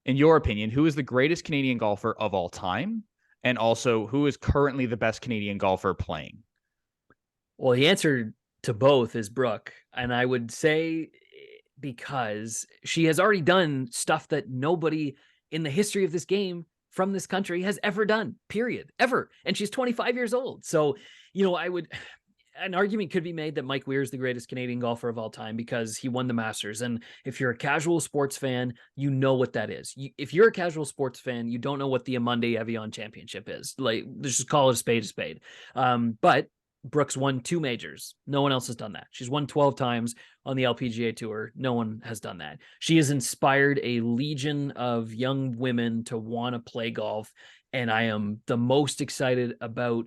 in your opinion, who is the greatest Canadian golfer of all time? And also, who is currently the best Canadian golfer playing? Well, the answer to both is Brooke. And I would say because she has already done stuff that nobody in the history of this game from this country has ever done, period, ever. And she's 25 years old. So, an argument could be made that Mike Weir is the greatest Canadian golfer of all time because he won the Masters. And if you're a casual sports fan, you know what that is. If you're a casual sports fan, you don't know what the Amundi Evian Championship is. Like, let's just call it a spade. But Brooks won 2 majors. No one else has done that. She's won 12 times on the LPGA Tour. No one has done that. She has inspired a legion of young women to want to play golf. And I am the most excited about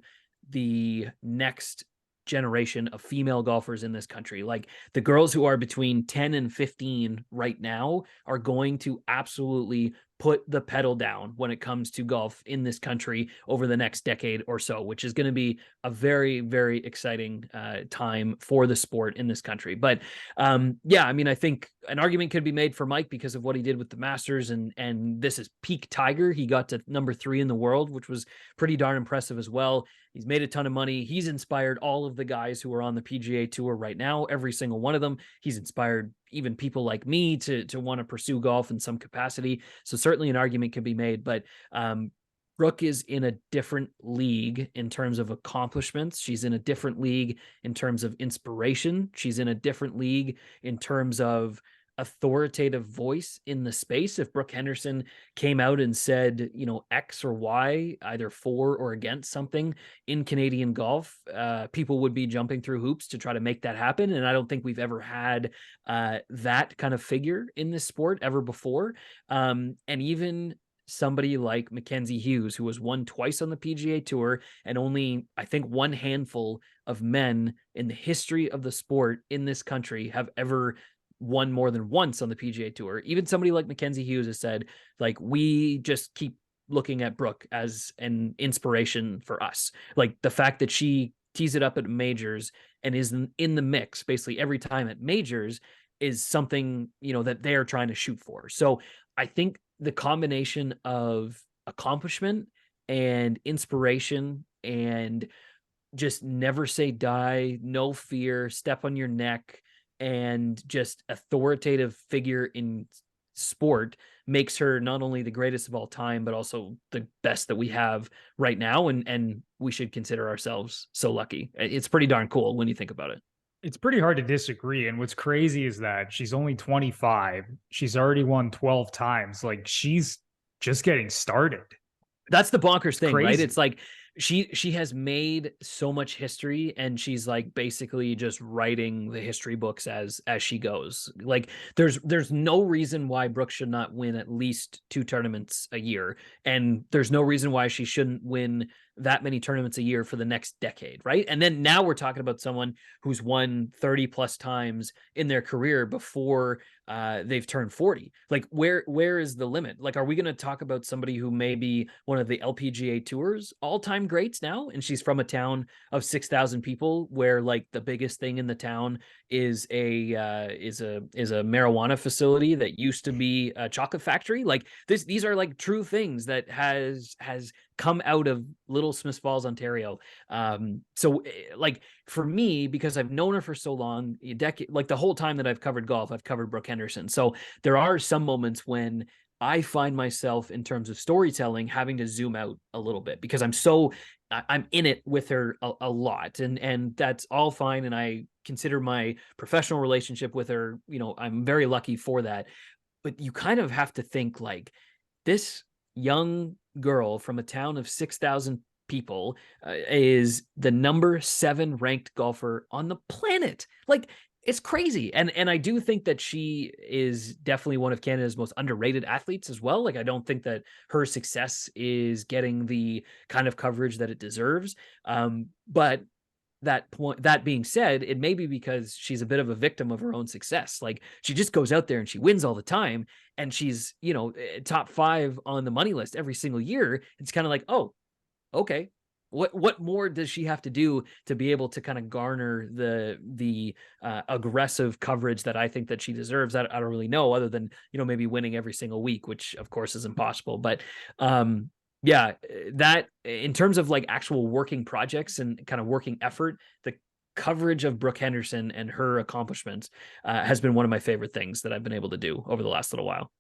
the next generation of female golfers in this country. Like the girls who are between 10 and 15 right now are going to absolutely put the pedal down when it comes to golf in this country over the next decade or so, which is going to be a very, very exciting time for the sport in this country. But I think an argument could be made for Mike because of what he did with the Masters, and this is peak Tiger. He got to number 3 in the world, which was pretty darn impressive as well. He's made a ton of money. He's inspired all of the guys who are on the PGA Tour right now, every single one of them. He's inspired even people like me to want to pursue golf in some capacity. So certainly an argument can be made, but Brooke is in a different league in terms of accomplishments. She's in a different league in terms of inspiration. She's in a different league in terms of authoritative voice in the space. If Brooke Henderson came out and said, X or Y, either for or against something in Canadian golf, people would be jumping through hoops to try to make that happen. And I don't think we've ever had that kind of figure in this sport ever before. And even somebody like Mackenzie Hughes, who has won twice on the PGA Tour, and only, I think, one handful of men in the history of the sport in this country have ever won more than once on the PGA Tour. Even somebody like Mackenzie Hughes has said, like, we just keep looking at Brooke as an inspiration for us. Like the fact that she tees it up at majors and is in the mix basically every time at majors is something, that they are trying to shoot for. So I think the combination of accomplishment and inspiration and just never say die, no fear, step on your neck, and just authoritative figure in sport makes her not only the greatest of all time, but also the best that we have right now. And we should consider ourselves so lucky. It's pretty darn cool when you think about it. It's pretty hard to disagree. And what's crazy is that she's only 25. She's already won 12 times. Like she's just getting started. That's the bonkers thing, right? Crazy. It's like she has made so much history, and she's like basically just writing the history books as she goes. Like there's no reason why Brooke should not win at least 2 tournaments a year, and there's no reason why she shouldn't win that many tournaments a year for the next decade, right? And then now we're talking about someone who's won 30 plus times in their career before they've turned 40. Like where is the limit? Like, are we going to talk about somebody who may be one of the LPGA Tour's all-time greats now, and she's from a town of 6,000 people where like the biggest thing in the town is a marijuana facility that used to be a chocolate factory? Like these are like true things that has come out of Little Smiths Falls, Ontario. So like for me, because I've known her for so long, like the whole time that I've covered golf, I've covered Brooke Henderson. So there are some moments when I find myself in terms of storytelling having to zoom out a little bit because I'm in it with her a lot, and that's all fine. And I consider my professional relationship with her, I'm very lucky for that. But you kind of have to think like this young girl from a town of 6,000 people is the number 7 ranked golfer on the planet. Like it's crazy. And I do think that she is definitely one of Canada's most underrated athletes as well. Like I don't think that her success is getting the kind of coverage that it deserves. But that being said, it may be because she's a bit of a victim of her own success. Like she just goes out there and she wins all the time, and she's, top 5 on the money list every single year. It's kind of like, oh, okay, what more does she have to do to be able to kind of garner the aggressive coverage that I think that she deserves? I don't really know, other than, you know, maybe winning every single week, which of course is impossible. But yeah, that in terms of like actual working projects and kind of working effort, the coverage of Brooke Henderson and her accomplishments has been one of my favorite things that I've been able to do over the last little while.